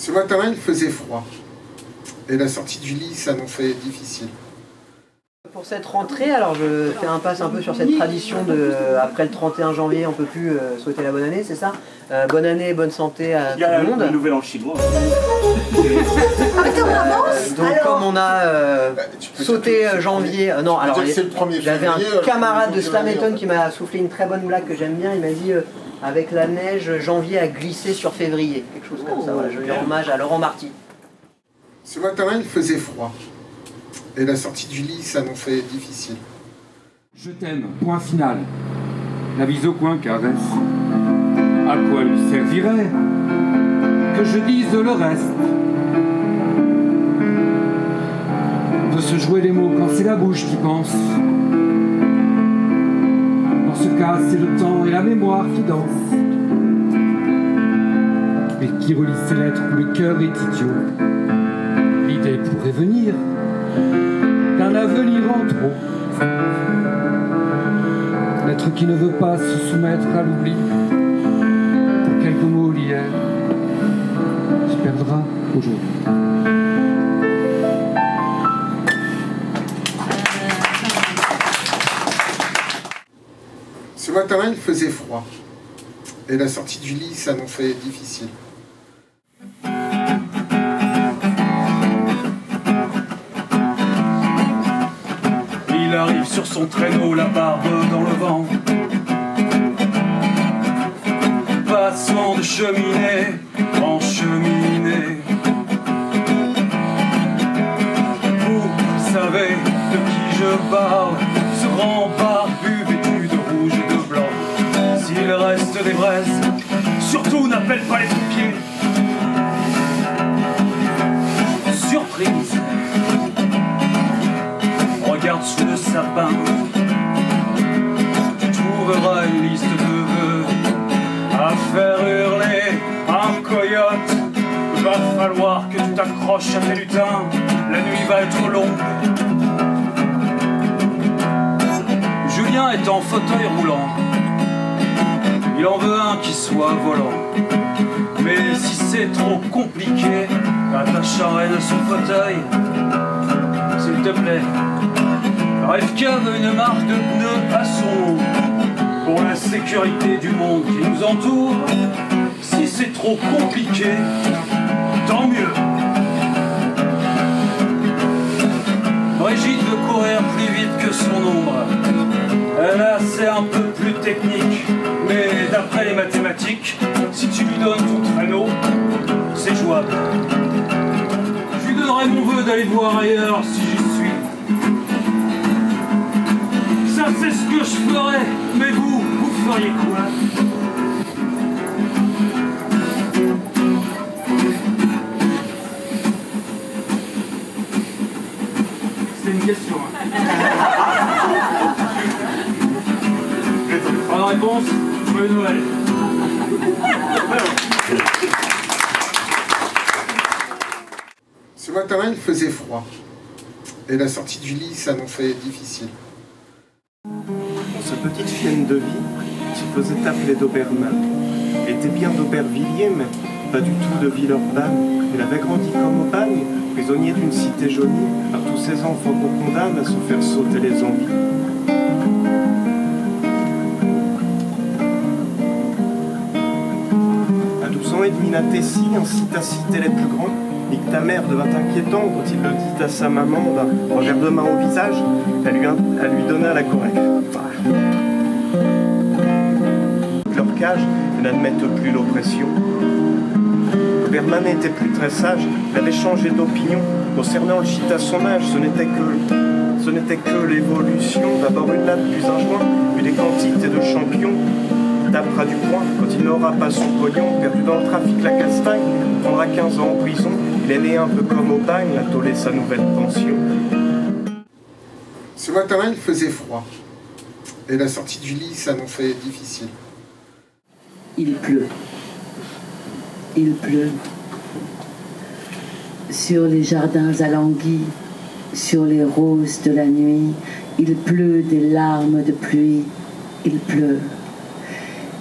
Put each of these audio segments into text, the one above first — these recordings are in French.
Ce matin-là, il faisait froid. Et la sortie du lit s'annonçait difficile. Pour cette rentrée, alors je fais un passe un peu sur cette tradition de, après le 31 janvier, on peut plus souhaiter la bonne année, c'est ça? Bonne année, bonne santé à tout le monde. Il y a le nouvel an chinois. Donc comme on a sauté janvier, non, alors j'avais un camarade de Slameton qui m'a soufflé une très bonne blague que j'aime bien, il m'a dit avec la neige, janvier a glissé sur février, quelque chose comme ça, voilà, je lui rends hommage à Laurent Marty. Ce matin-là, il faisait froid. Et la sortie du lit s'annonçait difficile. Je t'aime, point final. La bise au coin caresse. À quoi lui servirait que je dise le reste? On peut se jouer les mots quand c'est la bouche qui pense. Dans ce cas, c'est le temps et la mémoire qui dansent. Et qui relie ces lettres où le cœur est idiot. L'idée pourrait venir d'un avenir en trop. L'être qui ne veut pas se soumettre à l'oubli. Pour quelques mots d'hier se perdra aujourd'hui. Ce matin-là, il faisait froid. Et la sortie du lit s'annonçait difficile. Il arrive sur son traîneau, la barbe dans le vent. Passant de cheminée en cheminée. Vous savez de qui je parle, ce grand barbu vêtu de rouge et de blanc. S'il reste des braises, surtout n'appelle pas les pompiers. Surprise. Regarde sous le sapin, tu trouveras une liste de vœux à faire hurler un coyote. Va falloir que tu t'accroches à tes lutins, la nuit va être longue. Julien est en fauteuil roulant, il en veut un qui soit volant. Mais si c'est trop compliqué, attache à Rennes son fauteuil, s'il te plaît. Rêve-Cave une marque de pneus à son nom pour la sécurité du monde qui nous entoure. Si c'est trop compliqué, tant mieux. Brigitte veut courir plus vite que son ombre. Là, c'est un peu plus technique, mais d'après les mathématiques, si tu lui donnes ton traîneau, c'est jouable. Je lui donnerai mon vœu d'aller voir ailleurs si j'y suis. Ça c'est ce que je ferais, mais vous feriez quoi? C'est une question. Pas de réponse, joyeux Noël. Ce matin-là, il faisait froid. Et la sortie du lit s'annonçait difficile. Dans ce petite chienne de vie, se faisait appeler Doberman. Il était bien d'Aubervilliers, mais pas du tout de Villeurbanne. Il avait grandi comme au bagne, prisonnier d'une cité jaunie, par tous ces enfants qu'on condamne à se faire sauter les envies. À 12 ans et demi, la Tessie incite à citer les plus grands. Et que ta mère devint inquiétante quand il le dit à sa maman d'un revers de main au visage, elle lui donna la correcte. Leur cage n'admettent plus l'oppression. Berman n'était plus très sage, il avait changé d'opinion. Concernant le shit à son âge, ce n'était que l'évolution. D'abord une latte, puis un joint, puis des quantités de champions. Il tapera du poing quand il n'aura pas son pognon. Perdu dans le trafic, la castagne, il prendra 15 ans en prison. Il est né un peu comme au bagne, il a tolé sa nouvelle pension. Ce matin-là, il faisait froid. Et la sortie du lit s'annonçait difficile. Il pleut. Il pleut. Sur les jardins alanguis, sur les roses de la nuit, il pleut des larmes de pluie. Il pleut.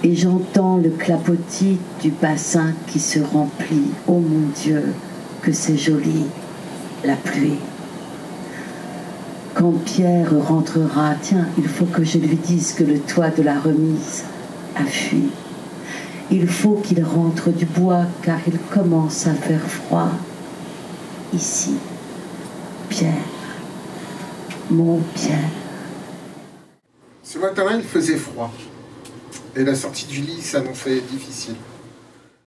Et j'entends le clapotis du bassin qui se remplit. Oh mon Dieu, que c'est joli, la pluie. Quand Pierre rentrera, tiens, il faut que je lui dise que le toit de la remise a fui. Il faut qu'il rentre du bois car il commence à faire froid. Ici, Pierre, mon Pierre. Ce matin-là, il faisait froid. Et la sortie du lit s'annonçait difficile.